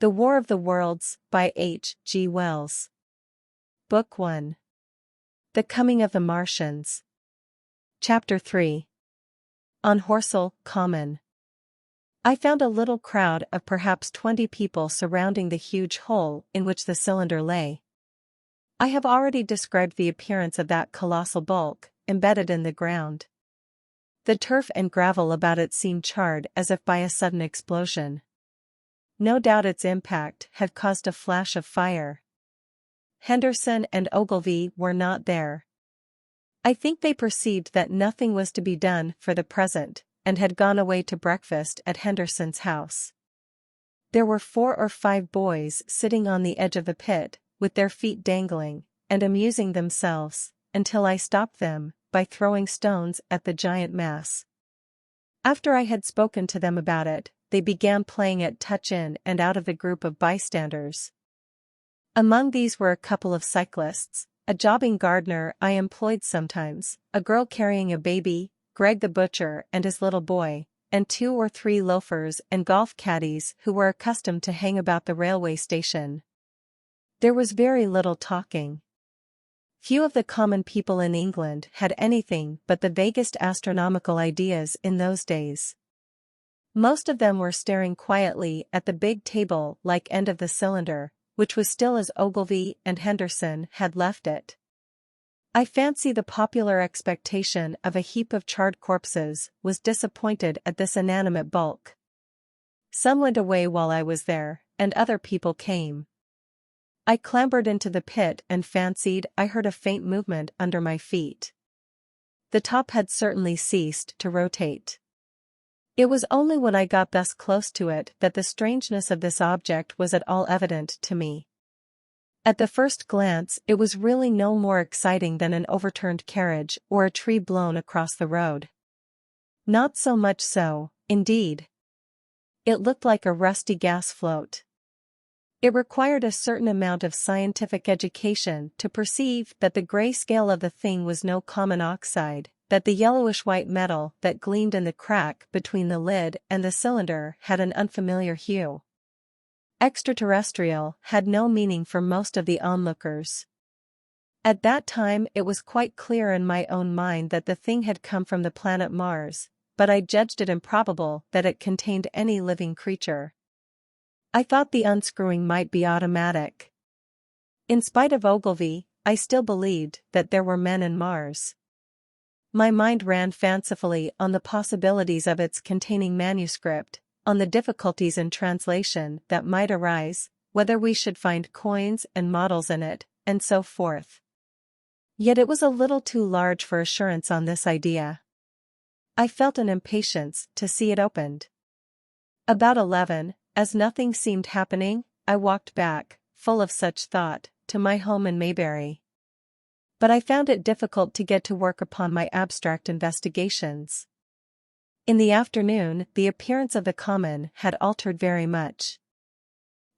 The War of the Worlds, by H. G. Wells. Book 1. The Coming of the Martians. Chapter 3. On Horsell Common. I found a little crowd of perhaps 20 people surrounding the huge hole in which the cylinder lay. I have already described the appearance of that colossal bulk, embedded in the ground. The turf and gravel about it seemed charred as if by a sudden explosion. No doubt its impact had caused a flash of fire. Henderson and Ogilvy were not there. I think they perceived that nothing was to be done for the present, and had gone away to breakfast at Henderson's house. There were 4 or 5 boys sitting on the edge of the pit, with their feet dangling, and amusing themselves, until I stopped them, by throwing stones at the giant mass. After I had spoken to them about it, they began playing at touch in and out of the group of bystanders. Among these were a couple of cyclists, a jobbing gardener I employed sometimes, a girl carrying a baby, Greg the butcher and his little boy, and 2 or 3 loafers and golf caddies who were accustomed to hang about the railway station. There was very little talking. Few of the common people in England had anything but the vaguest astronomical ideas in those days. Most of them were staring quietly at the big table-like end of the cylinder, which was still as Ogilvy and Henderson had left it. I fancy the popular expectation of a heap of charred corpses was disappointed at this inanimate bulk. Some went away while I was there, and other people came. I clambered into the pit and fancied I heard a faint movement under my feet. The top had certainly ceased to rotate. It was only when I got thus close to it that the strangeness of this object was at all evident to me. At the first glance it was really no more exciting than an overturned carriage or a tree blown across the road. Not so much so, indeed. It looked like a rusty gas float. It required a certain amount of scientific education to perceive that the gray scale of the thing was no common oxide, that the yellowish-white metal that gleamed in the crack between the lid and the cylinder had an unfamiliar hue. Extraterrestrial had no meaning for most of the onlookers. At that time it was quite clear in my own mind that the thing had come from the planet Mars, but I judged it improbable that it contained any living creature. I thought the unscrewing might be automatic. In spite of Ogilvy, I still believed that there were men in Mars. My mind ran fancifully on the possibilities of its containing manuscript, on the difficulties in translation that might arise, whether we should find coins and models in it, and so forth. Yet it was a little too large for assurance on this idea. I felt an impatience to see it opened. About 11, as nothing seemed happening, I walked back, full of such thought, to my home in Maybury. But I found it difficult to get to work upon my abstract investigations. In the afternoon, the appearance of the common had altered very much.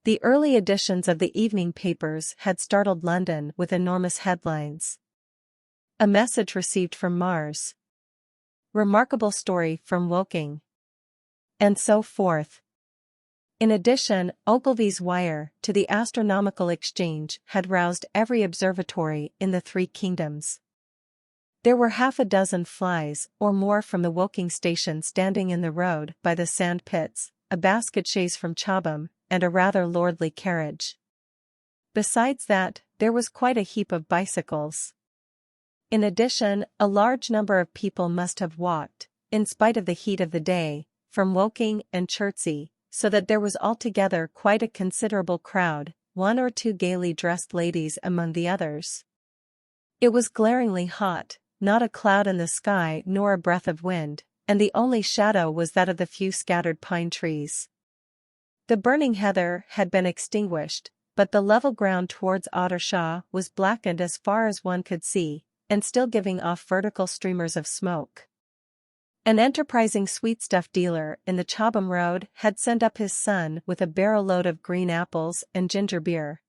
The early editions of the evening papers had startled London with enormous headlines. A message received from Mars. Remarkable story from Woking. And so forth. In addition, Ogilvy's wire to the Astronomical Exchange had roused every observatory in the 3 kingdoms. There were half a dozen flies or more from the Woking station standing in the road by the sand pits, a basket chaise from Chobham, and a rather lordly carriage. Besides that, there was quite a heap of bicycles. In addition, a large number of people must have walked, in spite of the heat of the day, from Woking and Chertsey, so that there was altogether quite a considerable crowd, 1 or 2 gaily dressed ladies among the others. It was glaringly hot, not a cloud in the sky nor a breath of wind, and the only shadow was that of the few scattered pine trees. The burning heather had been extinguished, but the level ground towards Ottershaw was blackened as far as one could see, and still giving off vertical streamers of smoke. An enterprising sweetstuff dealer in the Chobham Road had sent up his son with a barrow-load of green apples and ginger beer.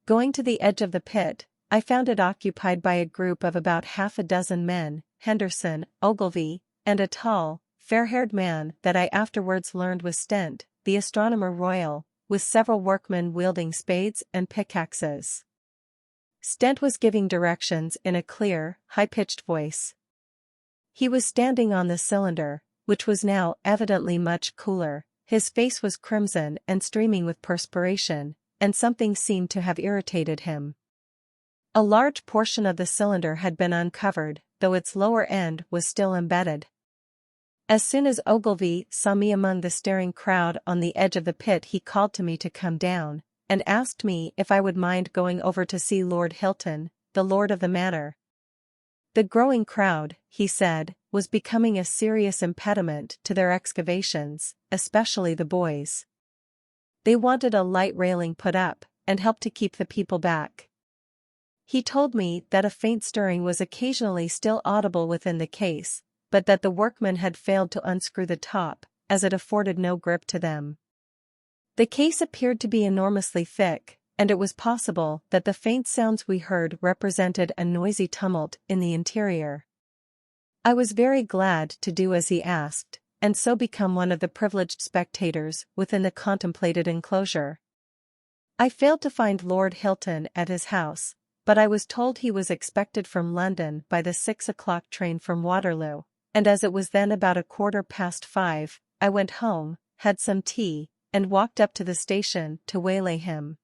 Going to the edge of the pit, I found it occupied by a group of about half a dozen men, Henderson, Ogilvy, and a tall, fair-haired man that I afterwards learned was Stent, the Astronomer Royal, with several workmen wielding spades and pickaxes. Stent was giving directions in a clear, high-pitched voice. He was standing on the cylinder, which was now evidently much cooler. His face was crimson and streaming with perspiration, and something seemed to have irritated him. A large portion of the cylinder had been uncovered, though its lower end was still embedded. As soon as Ogilvy saw me among the staring crowd on the edge of the pit, he called to me to come down, and asked me if I would mind going over to see Lord Hilton, the lord of the manor. The growing crowd, he said, was becoming a serious impediment to their excavations, especially the boys. They wanted a light railing put up, and help to keep the people back. He told me that a faint stirring was occasionally still audible within the case, but that the workmen had failed to unscrew the top, as it afforded no grip to them. The case appeared to be enormously thick, and it was possible that the faint sounds we heard represented a noisy tumult in the interior. I was very glad to do as he asked, and so become one of the privileged spectators within the contemplated enclosure. I failed to find Lord Hilton at his house, but I was told he was expected from London by the 6 o'clock train from Waterloo, and as it was then about 5:15, I went home, had some tea, and walked up to the station to waylay him.